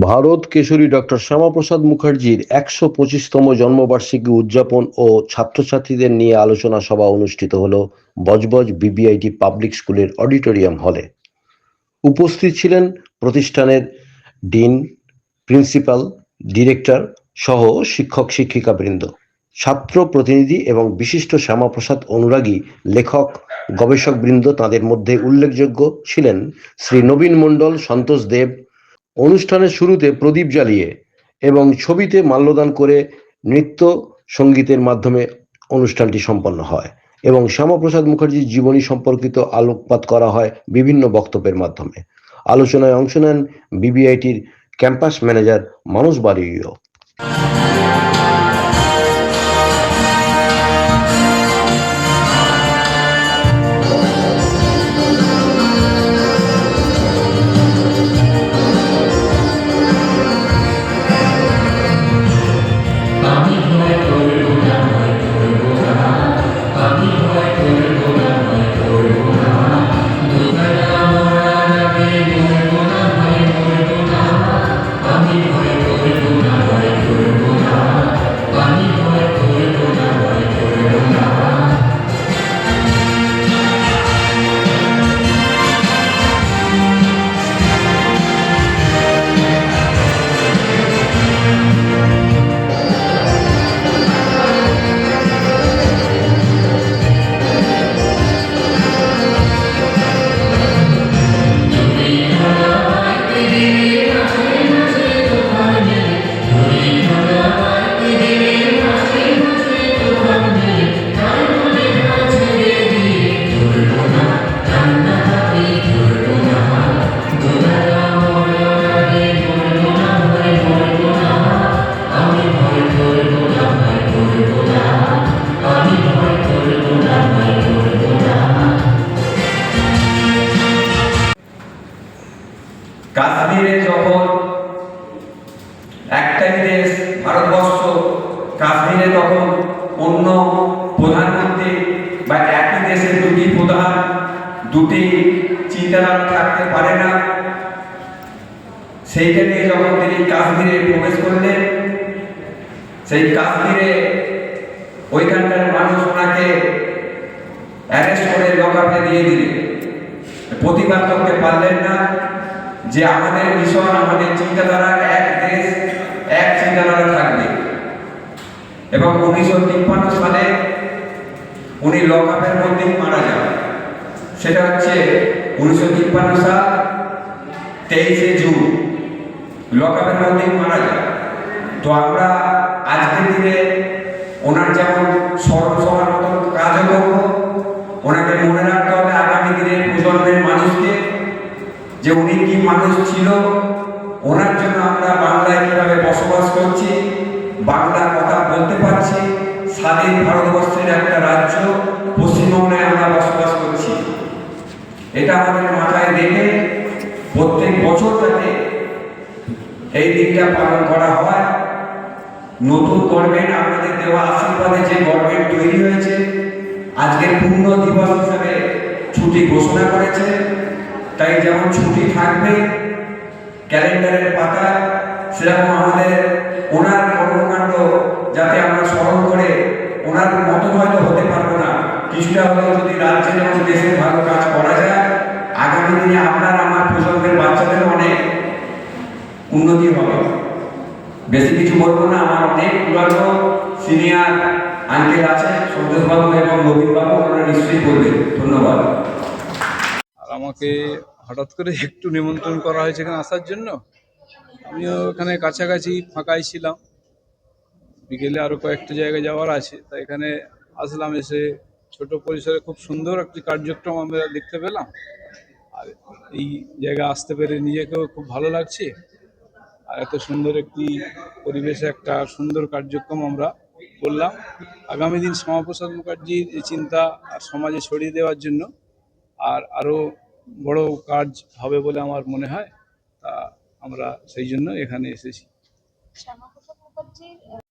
Bharat Keshari doctor Shyamaprasad মুখার্জির ১২৫তম জন্মবার্ষিকী উদযাপন ও ছাত্রছাত্রীদের নিয়ে আলোচনা সভা অনুষ্ঠিত হল বজবজ বিবিআইটি পাবলিক স্কুলের অডিটোরিয়াম হলে। উপস্থিত ছিলেন প্রতিষ্ঠানের ডিন, প্রিন্সিপাল, ডিরেক্টর সহ শিক্ষক শিক্ষিকাবৃন্দ, ছাত্র প্রতিনিধি এবং বিশিষ্ট শ্যামাপ্রসাদ অনুরাগী লেখক গবেষকবৃন্দ। তাদের মধ্যে উল্লেখযোগ্য ছিলেন শ্রী নবীন মণ্ডল, সন্তোষ দেব। অনুষ্ঠানের শুরুতে প্রদীপ জ্বালিয়ে এবং ছবিতে মাল্যদান করে নৃত্য সঙ্গীতের মাধ্যমে অনুষ্ঠানটি সম্পন্ন হয় এবং শ্যামাপ্রসাদ মুখার্জির জীবনী সম্পর্কিত আলোকপাত করা হয় বিভিন্ন বক্তব্যের মাধ্যমে। আলোচনায় অংশ নেন বিবিআইটির ক্যাম্পাস ম্যানেজার মানস বারিও। কাশ্মীরে যখন একটাই দেশ ভারতবর্ষ, কাশ্মীরে তখন অন্য প্রধানমন্ত্রী বা একই দেশের দুটি প্রধান, দুটি চিন্তাধারা থাকতে পারে না। সেইটা নিয়ে যখন তিনি কাশ্মীরে প্রবেশ করলেন, সেই কাশ্মীরে ওইখানকার মানুষ ওনাকে অ্যারেস্ট করে লকআপে দিয়ে দিলেন। প্রতিবাদ করতে পারলেন না যে আমাদের মিশন, আমাদের চিন্তাধারা এক দেশ এক চিন্তাধারা থাকবে। এবং 1953 সালে উনি লকআপের মধ্যেই মারা যান। সেটা হচ্ছে 1953 সাল 23শে জুন লকআপের মধ্যেই মারা যান। তো আমরা আজকের দিনে ওনার যেমন স্মরণ সভার মতো কাজও করবো, ওনাকে মনে রাখতে হবে আগামী দিনের প্রজন্মের মানুষকে যে উনি কি মানুষ ছিল, ওনার জন্য আমরা বাংলায় কিভাবে বসবাস করছি, বাংলা কথা বলতে পারছি, স্বাধীন ভারতবর্ষের একটা রাজ্য পশ্চিমবঙ্গে আমরা বসবাস করছি। এটা আমাদের মাথায় রেখে প্রত্যেক বছর যাতে এই দিনটা পালন করা হয়। নতুন গভর্নমেন্ট, আপনাদের দেওয়া আশীর্বাদে যে গভর্নমেন্ট তৈরি হয়েছে, আজকের পূর্ণ দিবস হিসাবে ছুটি ঘোষণা করেছে। তাই যেমন ছুটি থাকবে ক্যালেন্ডারের পাতা, সেরকম আমাদের ওনার কর্মকাণ্ড যাতে আমরা স্মরণ করে, ওনার মতো হয়তো হতে পারবো না, কিছুটা হলেও যদি রাজ্যের এবং দেশের ভালো কাজ করা যায়, আগামী দিনে আপনার আমার প্রজন্মের বাচ্চাদের অনেক উন্নতি হবে। বেশি কিছু বলবো না, আমার অনেক পুরানো সিনিয়র আঙ্কেল আছে, সন্তোষবাবু এবং নবীনবাবু, ওনারা নিশ্চয়ই বলবেন। ধন্যবাদ। আর আমাকে হঠাৎ করে একটু নিমন্ত্রণ করা হয়েছে এখানে আসার জন্য। আমিও এখানে কাছাকাছি ফাঁকাই ছিলাম, বিকেলে আরও কয়েকটা জায়গায় যাওয়ার আছে, তাই এখানে আসলাম। এসে ছোট পরিসরে খুব সুন্দর একটি কার্যক্রম আমরা দেখতে পেলাম। আর এই জায়গায় আসতে পেরে নিজেকেও খুব ভালো লাগছে। আর এত সুন্দর একটি পরিবেশে একটা সুন্দর কার্যক্রম আমরা করলাম। আগামী দিন শ্যামাপ্রসাদ মুখার্জির এই চিন্তা আর সমাজে ছড়িয়ে দেওয়ার জন্য আর আরও বড় কাজ হবে বলে আমার মনে হয়। তা আমরা সেই জন্য এখানে এসেছি।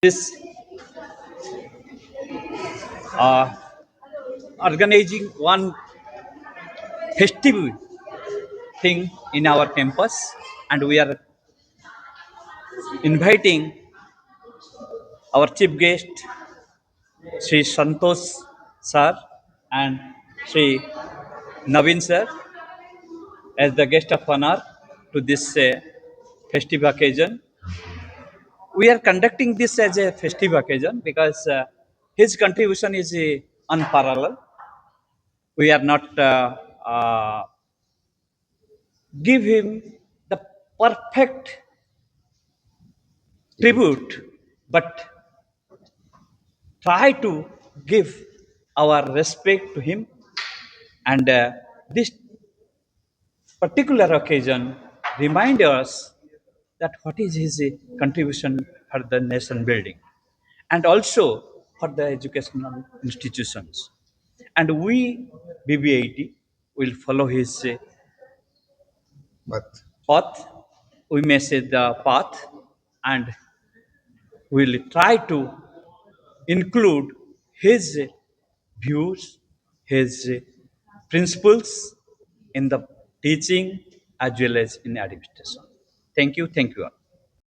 This organizing one festive thing in our campus, and we are inviting our chief guest, Sri Santosh sir and Sri Navin sir, as the guest of honor to this festive occasion. We are conducting this as a festive occasion because his contribution is unparalleled. We are not give him the perfect tribute, but try to give our respect to him. And this particular occasion remind us that what is his contribution for the nation building and also for the educational institutions. And we, BBIT, will follow his path. We may say the path, and will try to include his views, his principles in the teaching as well as in administration. Thank you all.